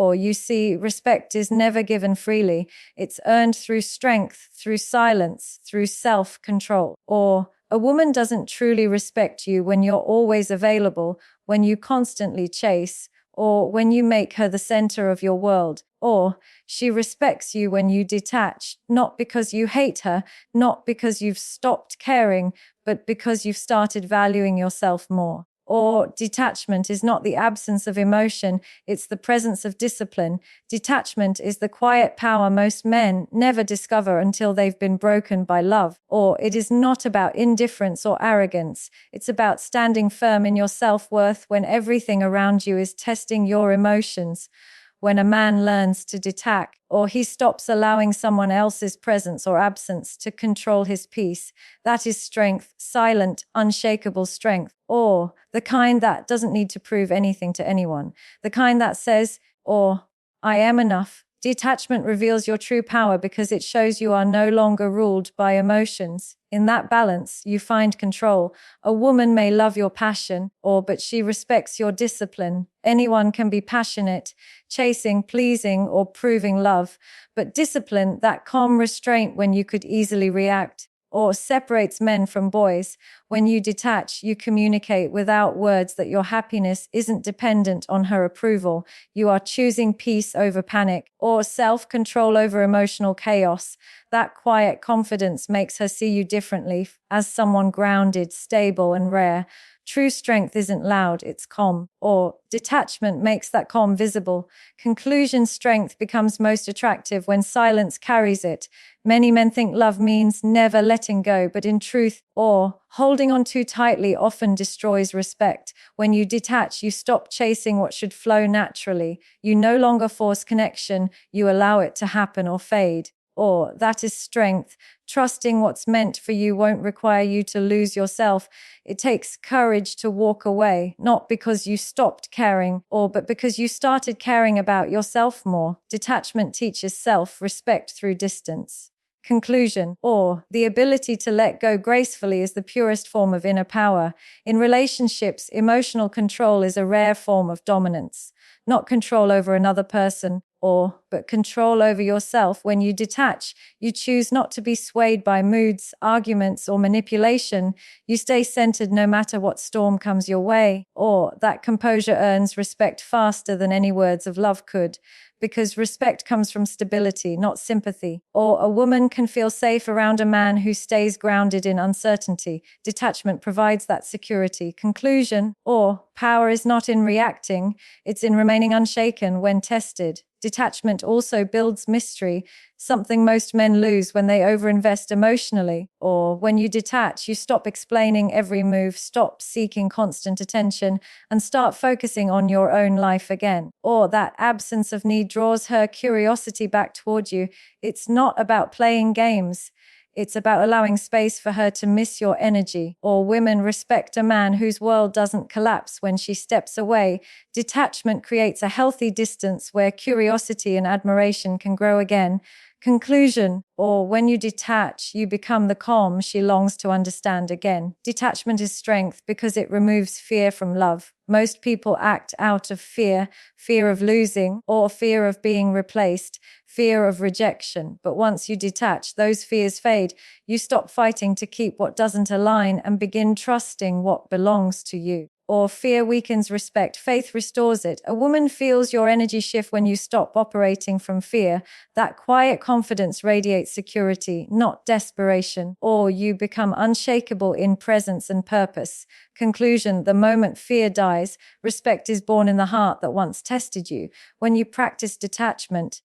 Or you see, respect is never given freely. It's earned through strength, through silence, through self-control. Or a woman doesn't truly respect you when you're always available, when you constantly chase, or when you make her the center of your world. Or she respects you when you detach, not because you hate her, not because you've stopped caring, but because you've started valuing yourself more. Or detachment is not the absence of emotion, it's the presence of discipline. Detachment is the quiet power most men never discover until they've been broken by love. Or it is not about indifference or arrogance. It's about standing firm in your self-worth when everything around you is testing your emotions. When a man learns to detach, or he stops allowing someone else's presence or absence to control his peace, that is strength, silent, unshakable strength. Or the kind that doesn't need to prove anything to anyone. The kind that says, or, I am enough. Detachment reveals your true power because it shows you are no longer ruled by emotions. In that balance, you find control. A woman may love your passion, but she respects your discipline. Anyone can be passionate, chasing, pleasing, or proving love. But discipline, that calm restraint when you could easily react, or separates men from boys. When you detach, you communicate without words that your happiness isn't dependent on her approval. You are choosing peace over panic, or self-control over emotional chaos. That quiet confidence makes her see you differently, as someone grounded, stable, and rare. True strength isn't loud, it's calm. Or detachment makes that calm visible. Conclusion: strength becomes most attractive when silence carries it. Many men think love means never letting go, but in truth, holding on too tightly often destroys respect. When you detach, you stop chasing what should flow naturally. You no longer force connection, you allow it to happen or fade. Or that is strength. Trusting what's meant for you won't require you to lose yourself. It takes courage to walk away, not because you stopped caring, but because you started caring about yourself more. Detachment teaches self-respect through distance. Conclusion: the ability to let go gracefully is the purest form of inner power. In relationships, emotional control is a rare form of dominance. Not control over another person, but control over yourself. When you detach, you choose not to be swayed by moods, arguments, or manipulation. You stay centered no matter what storm comes your way. That composure earns respect faster than any words of love could. Because respect comes from stability, not sympathy. Or a woman can feel safe around a man who stays grounded in uncertainty. Detachment provides that security. Conclusion: power is not in reacting, it's in remaining unshaken when tested. Detachment also builds mystery, something most men lose when they overinvest emotionally. Or when you detach, you stop explaining every move, stop seeking constant attention, and start focusing on your own life again. Or that absence of need draws her curiosity back toward you. It's not about playing games. It's about allowing space for her to miss your energy. Or women respect a man whose world doesn't collapse when she steps away. Detachment creates a healthy distance where curiosity and admiration can grow again. Conclusion: when you detach, you become the calm she longs to understand again. Detachment is strength because it removes fear from love. Most people act out of fear, fear of losing, or fear of being replaced, fear of rejection. But once you detach, those fears fade. You stop fighting to keep what doesn't align and begin trusting what belongs to you. Fear weakens respect, faith restores it. A woman feels your energy shift when you stop operating from fear. That quiet confidence radiates security, not desperation. You become unshakable in presence and purpose. Conclusion: the moment fear dies, respect is born in the heart that once tested you. When you practice detachment,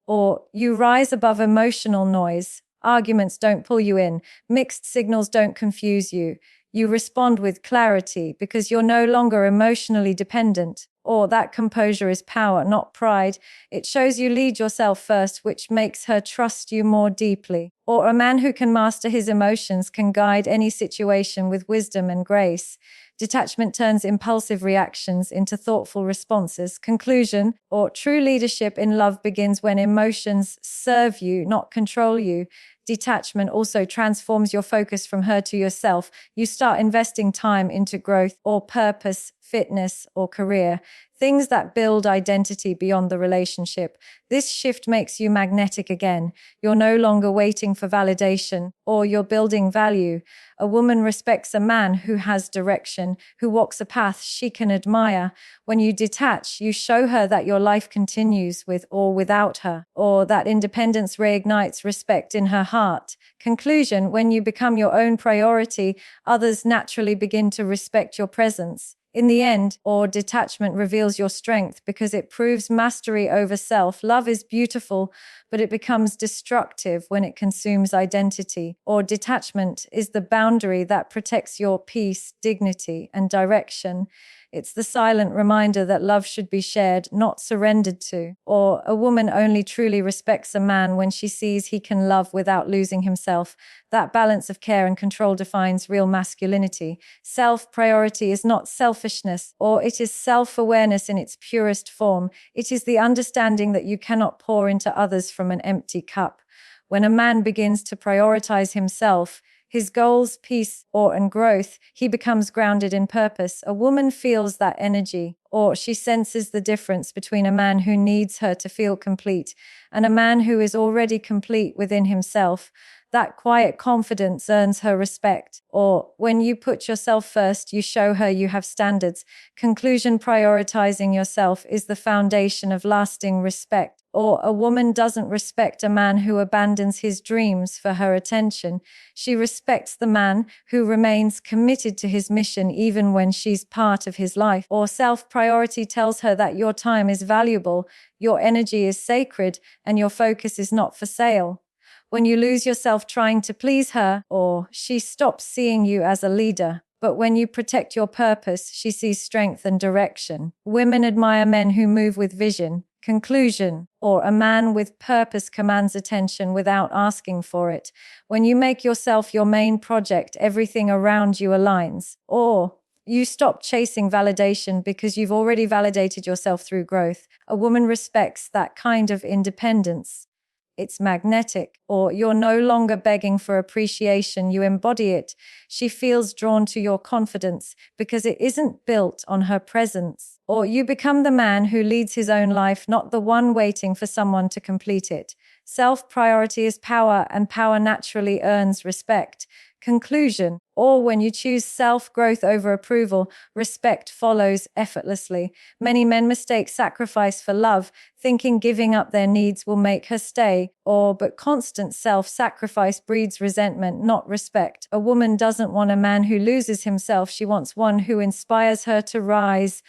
you rise above emotional noise. Arguments don't pull you in. Mixed signals don't confuse you. You respond with clarity because you're no longer emotionally dependent. That composure is power, not pride. It shows you lead yourself first, which makes her trust you more deeply. A man who can master his emotions can guide any situation with wisdom and grace. Detachment turns impulsive reactions into thoughtful responses. Conclusion: true leadership in love begins when emotions serve you, not control you. Detachment also transforms your focus from her to yourself. You start investing time into growth or purpose, fitness, or career. things that build identity beyond the relationship. This shift makes you magnetic again. You're no longer waiting for validation, or you're building value. A woman respects a man who has direction, who walks a path she can admire. When you detach, you show her that your life continues with or without her, or that independence reignites respect in her heart. Conclusion: when you become your own priority, others naturally begin to respect your presence. In the end, or detachment reveals your strength because it proves mastery over self. Love is beautiful, but it becomes destructive when it consumes identity. Or detachment is the boundary that protects your peace, dignity, and direction. It's the silent reminder that love should be shared, not surrendered to. Or a woman only truly respects a man when she sees he can love without losing himself. That balance of care and control defines real masculinity. Self-priority is not selfishness, or it is self-awareness in its purest form. It is the understanding that you cannot pour into others from an empty cup. When a man begins to prioritize himself, his goals, peace, and growth, he becomes grounded in purpose. A woman feels that energy, or she senses the difference between a man who needs her to feel complete and a man who is already complete within himself. That quiet confidence earns her respect. Or when you put yourself first, you show her you have standards. Conclusion: prioritizing yourself is the foundation of lasting respect. Or a woman doesn't respect a man who abandons his dreams for her attention. She respects the man who remains committed to his mission even when she's part of his life. Or self-priority tells her that your time is valuable, your energy is sacred, and your focus is not for sale. When you lose yourself trying to please her, or she stops seeing you as a leader. But when you protect your purpose, she sees strength and direction. Women admire men who move with vision. Conclusion: or a man with purpose commands attention without asking for it. When you make yourself your main project, everything around you aligns. Or you stop chasing validation because you've already validated yourself through growth. A woman respects that kind of independence. It's magnetic. Or you're no longer begging for appreciation, you embody it. She feels drawn to your confidence because it isn't built on her presence. Or you become the man who leads his own life, not the one waiting for someone to complete it. Self-priority is power, and power naturally earns respect. Conclusion: or when you choose self-growth over approval, respect follows effortlessly. Many men mistake sacrifice for love, thinking giving up their needs will make her stay. But constant self-sacrifice breeds resentment, not respect. A woman doesn't want a man who loses himself. She wants one who inspires her to rise.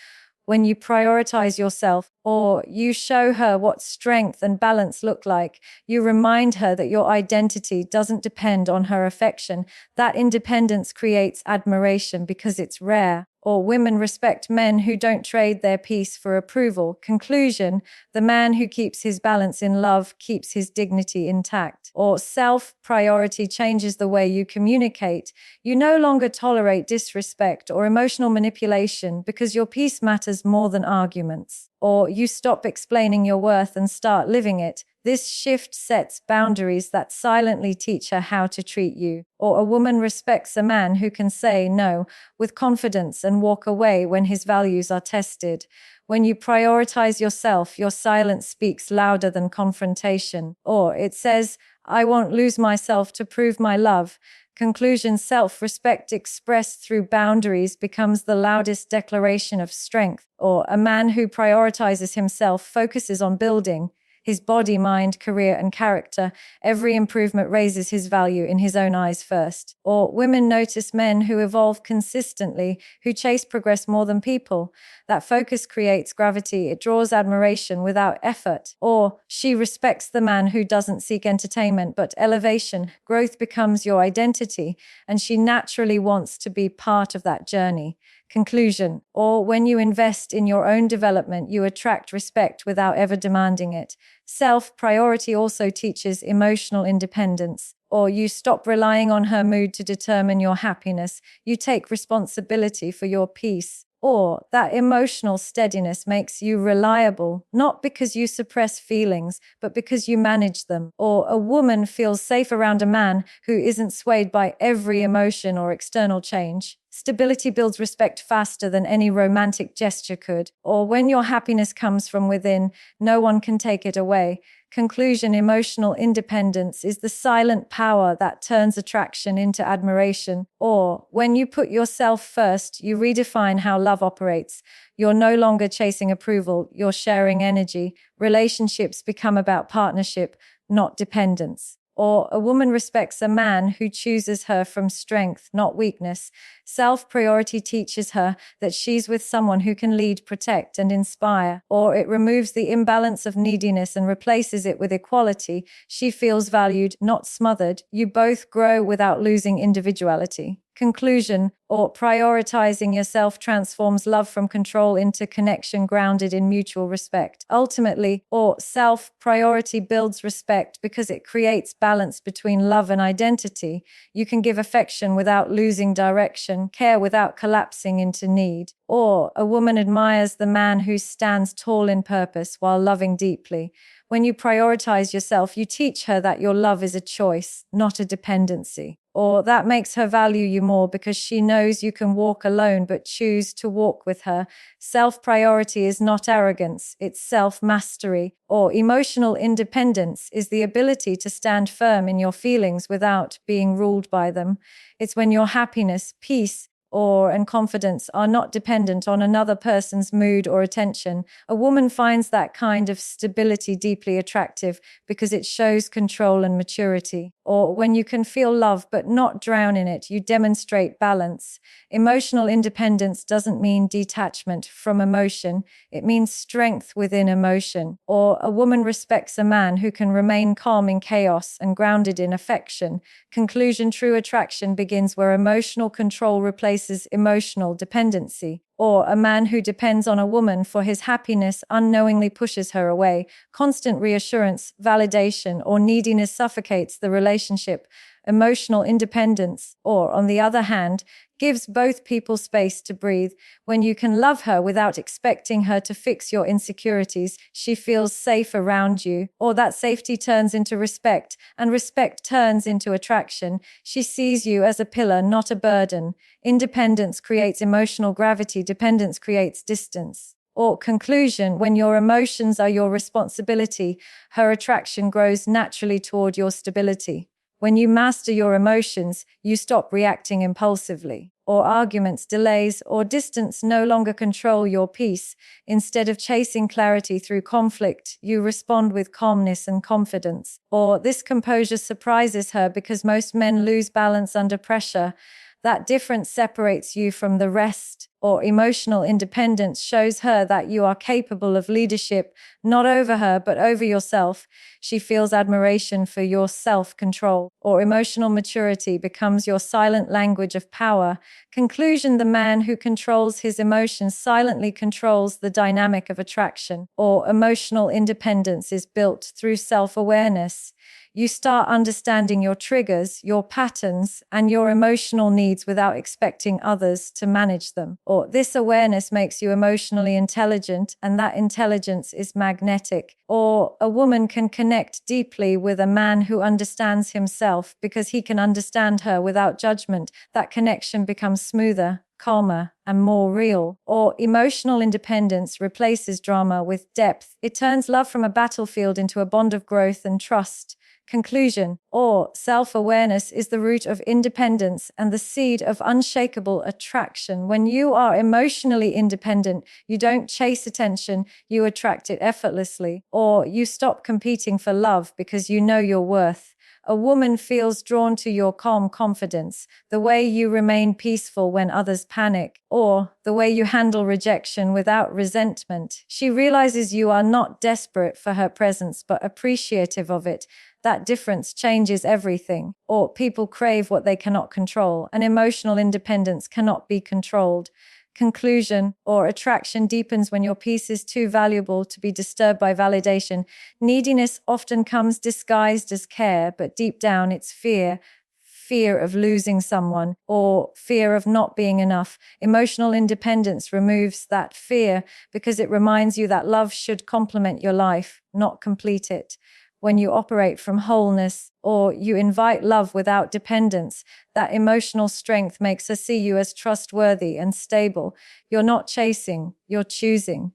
When you prioritize yourself, or you show her what strength and balance look like, you remind her that your identity doesn't depend on her affection. That independence creates admiration because it's rare. Or women respect men who don't trade their peace for approval. Conclusion: the man who keeps his balance in love keeps his dignity intact. Or self-priority changes the way you communicate. You no longer tolerate disrespect or emotional manipulation because your peace matters more than arguments. Or you stop explaining your worth and start living it. This shift sets boundaries that silently teach her how to treat you. Or a woman respects a man who can say no with confidence and walk away when his values are tested. When you prioritize yourself, your silence speaks louder than confrontation. Or it says, I won't lose myself to prove my love. Conclusion: self-respect expressed through boundaries becomes the loudest declaration of strength. Or a man who prioritizes himself focuses on building his body, mind, career, and character. Every improvement raises his value in his own eyes first. Or women notice men who evolve consistently, who chase progress more than people. That focus creates gravity. It draws admiration without effort. Or she respects the man who doesn't seek entertainment but elevation. Growth becomes your identity, and she naturally wants to be part of that journey. Conclusion: or when you invest in your own development, you attract respect without ever demanding it. Self-priority also teaches emotional independence. Or you stop relying on her mood to determine your happiness. You take responsibility for your peace. Or that emotional steadiness makes you reliable, not because you suppress feelings, but because you manage them. Or a woman feels safe around a man who isn't swayed by every emotion or external change. Stability builds respect faster than any romantic gesture could. Or when your happiness comes from within, no one can take it away. Conclusion: emotional independence is the silent power that turns attraction into admiration. Or when you put yourself first, you redefine how love operates. You're no longer chasing approval, you're sharing energy. Relationships become about partnership, not dependence. Or a woman respects a man who chooses her from strength, not weakness. Self-priority teaches her that she's with someone who can lead, protect, and inspire. Or it removes the imbalance of neediness and replaces it with equality. She feels valued, not smothered. You both grow without losing individuality. Conclusion: or prioritizing yourself transforms love from control into connection grounded in mutual respect. Ultimately, or self-priority builds respect because it creates balance between love and identity. You can give affection without losing direction, care without collapsing into need. Or a woman admires the man who stands tall in purpose while loving deeply. When you prioritize yourself, you teach her that your love is a choice, not a dependency. Or that makes her value you more because she knows you can walk alone but choose to walk with her. Self-priority is not arrogance, it's self-mastery. Or emotional independence is the ability to stand firm in your feelings without being ruled by them. It's when your happiness, peace, and confidence are not dependent on another person's mood or attention. A woman finds that kind of stability deeply attractive because it shows control and maturity. Or when you can feel love but not drown in it, you demonstrate balance. Emotional independence doesn't mean detachment from emotion, it means strength within emotion. Or a woman respects a man who can remain calm in chaos and grounded in affection. Conclusion: true attraction begins where emotional control replaces emotional dependency. Or a man who depends on a woman for his happiness unknowingly pushes her away. Constant reassurance, validation, or neediness suffocates the relationship. Emotional independence, or on the other hand, gives both people space to breathe. When you can love her without expecting her to fix your insecurities, she feels safe around you. Or that safety turns into respect, and respect turns into attraction. She sees you as a pillar, not a burden. Independence creates emotional gravity, dependence creates distance. Or conclusion: when your emotions are your responsibility, her attraction grows naturally toward your stability. When you master your emotions, you stop reacting impulsively. Or arguments, delays, or distance no longer control your peace. Instead of chasing clarity through conflict, you respond with calmness and confidence. Or this composure surprises her because most men lose balance under pressure. That difference separates you from the rest. Or emotional independence shows her that you are capable of leadership, not over her, but over yourself. She feels admiration for your self-control. Or emotional maturity becomes your silent language of power. Conclusion: the man who controls his emotions silently controls the dynamic of attraction. Or emotional independence is built through self-awareness. You start understanding your triggers, your patterns, and your emotional needs without expecting others to manage them. Or this awareness makes you emotionally intelligent, and that intelligence is magnetic. Or a woman can connect deeply with a man who understands himself because he can understand her without judgment. That connection becomes smoother, calmer, and more real. Or emotional independence replaces drama with depth. It turns love from a battlefield into a bond of growth and trust. Conclusion: or self-awareness is the root of independence and the seed of unshakable attraction. When you are emotionally independent, you don't chase attention, you attract it effortlessly. Or you stop competing for love because you know your worth. A woman feels drawn to your calm confidence, the way you remain peaceful when others panic, or the way you handle rejection without resentment. She realizes you are not desperate for her presence, but appreciative of it. That difference changes everything. Or people crave what they cannot control, and emotional independence cannot be controlled. Conclusion: or attraction deepens when your peace is too valuable to be disturbed by validation. Neediness often comes disguised as care, but deep down it's fear. Fear of losing someone, or fear of not being enough. Emotional independence removes that fear because it reminds you that love should complement your life, not complete it. when you operate from wholeness, or you invite love without dependence, that emotional strength makes her see you as trustworthy and stable. You're not chasing, you're choosing.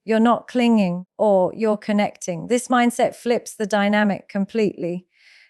You're not clinging, or you're connecting. This mindset flips the dynamic completely.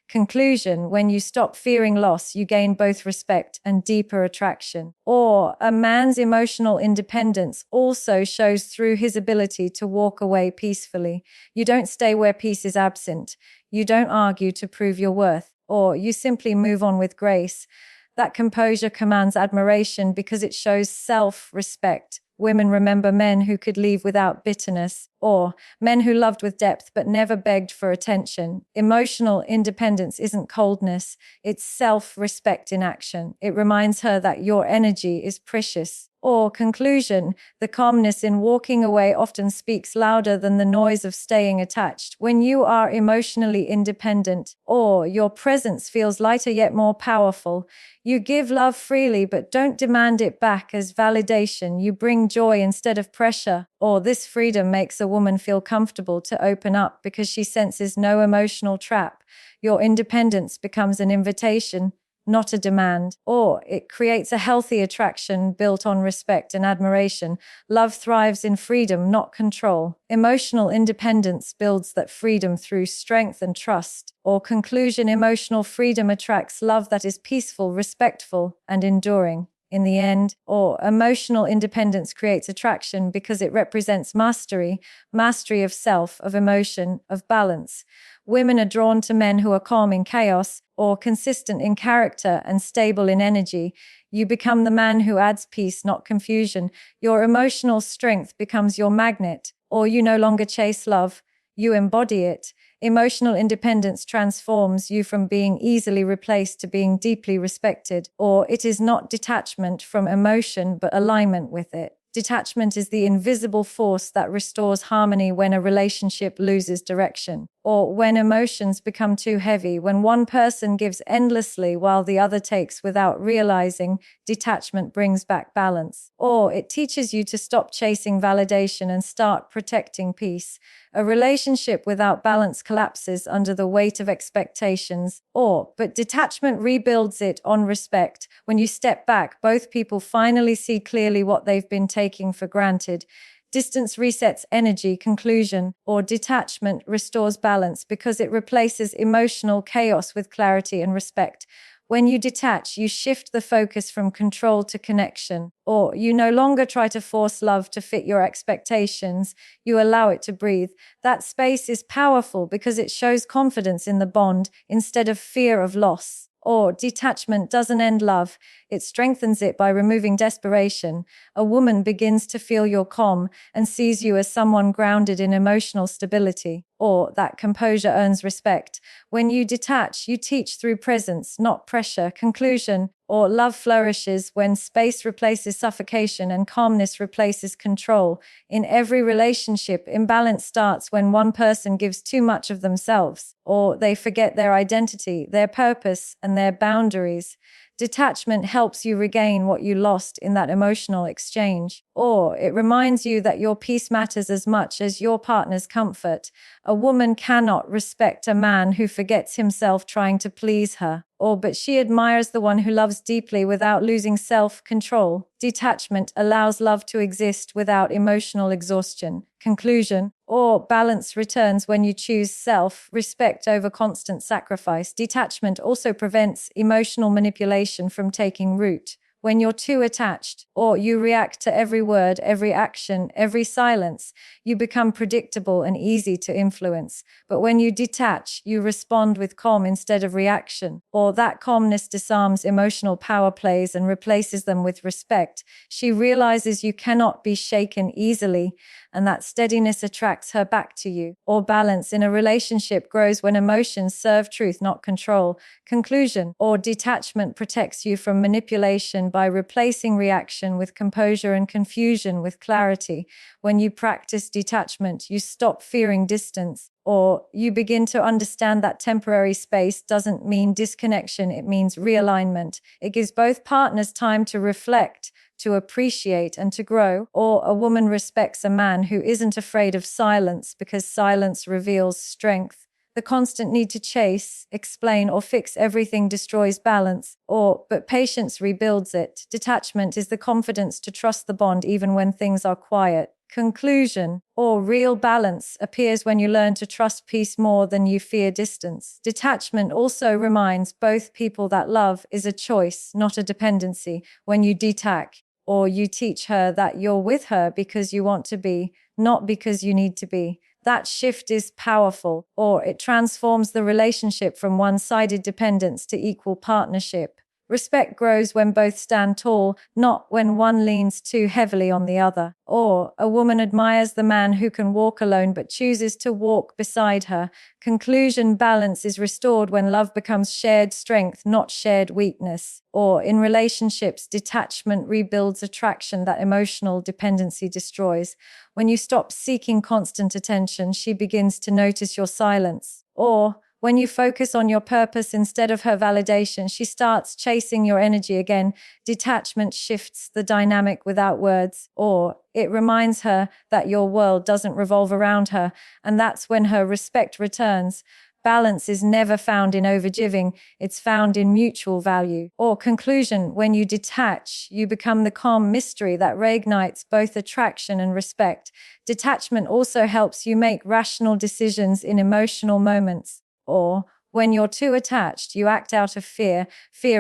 Conclusion: when you stop fearing loss, you gain both respect and deeper attraction. Or, a man's emotional independence also shows through his ability to walk away peacefully. You don't stay where peace is absent. You don't argue to prove your worth, or you simply move on with grace. That composure commands admiration because it shows self-respect. Women remember men who could leave without bitterness, or men who loved with depth but never begged for attention. Emotional independence isn't coldness, it's self-respect in action. It reminds her that your energy is precious. Or, conclusion: the calmness in walking away often speaks louder than the noise of staying attached. When you are emotionally independent, or your presence feels lighter yet more powerful, you give love freely but don't demand it back as validation. You bring joy instead of pressure. Or, this freedom makes a woman feel comfortable to open up because she senses no emotional trap. Your independence becomes an invitation, not a demand. Or, it creates a healthy attraction built on respect and admiration. Love thrives in freedom, not control. Emotional independence builds that freedom through strength and trust. Or, conclusion: emotional freedom attracts love that is peaceful, respectful, and enduring. In the end, or emotional independence creates attraction because it represents mastery, mastery of self, of emotion, of balance. Women are drawn to men who are calm in chaos, or consistent in character and stable in energy. You become the man who adds peace, not confusion. Your emotional strength becomes your magnet, or you no longer chase love, you embody it. Emotional independence transforms you from being easily replaced to being deeply respected. Or, it is not detachment from emotion, but alignment with it. Detachment is the invisible force that restores harmony when a relationship loses direction, or when emotions become too heavy, when one person gives endlessly while the other takes without realizing. Detachment brings back balance. Or, it teaches you to stop chasing validation and start protecting peace. A relationship without balance collapses under the weight of expectations. But detachment rebuilds it on respect. When you step back, both people finally see clearly what they've been taking for granted. Distance resets energy. Conclusion: or detachment restores balance because it replaces emotional chaos with clarity and respect. When you detach, you shift the focus from control to connection. Or, you no longer try to force love to fit your expectations, you allow it to breathe. That space is powerful because it shows confidence in the bond instead of fear of loss. Or, detachment doesn't end love, it strengthens it by removing desperation. A woman begins to feel your calm and sees you as someone grounded in emotional stability. Or, that composure earns respect. When you detach, you teach through presence, not pressure. Conclusion: or love flourishes when space replaces suffocation and calmness replaces control. In every relationship, imbalance starts when one person gives too much of themselves, or they forget their identity, their purpose, and their boundaries. Detachment helps you regain what you lost in that emotional exchange. Or, it reminds you that your peace matters as much as your partner's comfort. A woman cannot respect a man who forgets himself trying to please her. But she admires the one who loves deeply without losing self-control. Detachment allows love to exist without emotional exhaustion. Conclusion: or balance returns when you choose self-respect over constant sacrifice. Detachment also prevents emotional manipulation from taking root. When you're too attached, or you react to every word, every action, every silence, you become predictable and easy to influence. But when you detach, you respond with calm instead of reaction. Or that calmness disarms emotional power plays and replaces them with respect. She realizes you cannot be shaken easily, and that steadiness attracts her back to you. Or balance in a relationship grows when emotions serve truth, not control. Conclusion: or detachment protects you from manipulation by replacing reaction with composure and confusion with clarity. When you practice detachment, you stop fearing distance, or you begin to understand that temporary space doesn't mean disconnection, it means realignment. It gives both partners time to reflect, to appreciate, and to grow. Or a woman respects a man who isn't afraid of silence because silence reveals strength. The constant need to chase, explain, or fix everything destroys balance, but patience rebuilds it. Detachment is the confidence to trust the bond even when things are quiet. Conclusion, or real balance, appears when you learn to trust peace more than you fear distance. Detachment also reminds both people that love is a choice, not a dependency. When you detach, or you teach her that you're with her because you want to be, not because you need to be. That shift is powerful, or it transforms the relationship from one-sided dependence to equal partnership. Respect grows when both stand tall, not when one leans too heavily on the other. Or a woman admires the man who can walk alone but chooses to walk beside her. Conclusion, balance is restored when love becomes shared strength, not shared weakness. Or in relationships, detachment rebuilds attraction that emotional dependency destroys. When you stop seeking constant attention, she begins to notice your silence. Or when you focus on your purpose instead of her validation, she starts chasing your energy again. Detachment shifts the dynamic without words, or it reminds her that your world doesn't revolve around her, and that's when her respect returns. Balance is never found in overgiving, it's found in mutual value. Or conclusion, when you detach, you become the calm mystery that reignites both attraction and respect. Detachment also helps you make rational decisions in emotional moments. Or when you're too attached, you act out of fear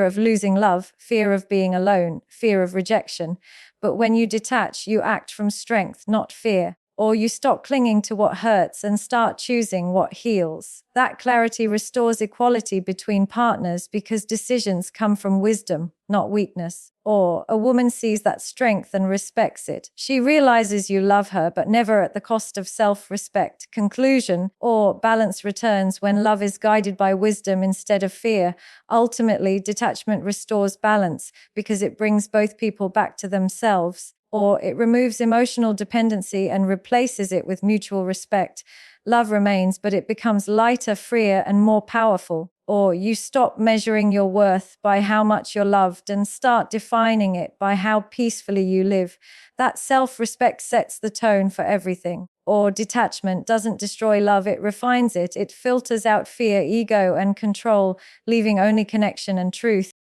of losing love, fear of being alone, fear of rejection. But when you detach, you act from strength, not fear. Or you stop clinging to what hurts and start choosing what heals. That clarity restores equality between partners because decisions come from wisdom, not weakness. Or a woman sees that strength and respects it. She realizes you love her, but never at the cost of self-respect. Conclusion, or balance returns when love is guided by wisdom instead of fear. Ultimately, detachment restores balance because it brings both people back to themselves. Or it removes emotional dependency and replaces it with mutual respect. Love remains, but it becomes lighter, freer, and more powerful. Or you stop measuring your worth by how much you're loved and start defining it by how peacefully you live. That self-respect sets the tone for everything. Or detachment doesn't destroy love, it refines it. It filters out fear, ego, and control, leaving only connection and truth.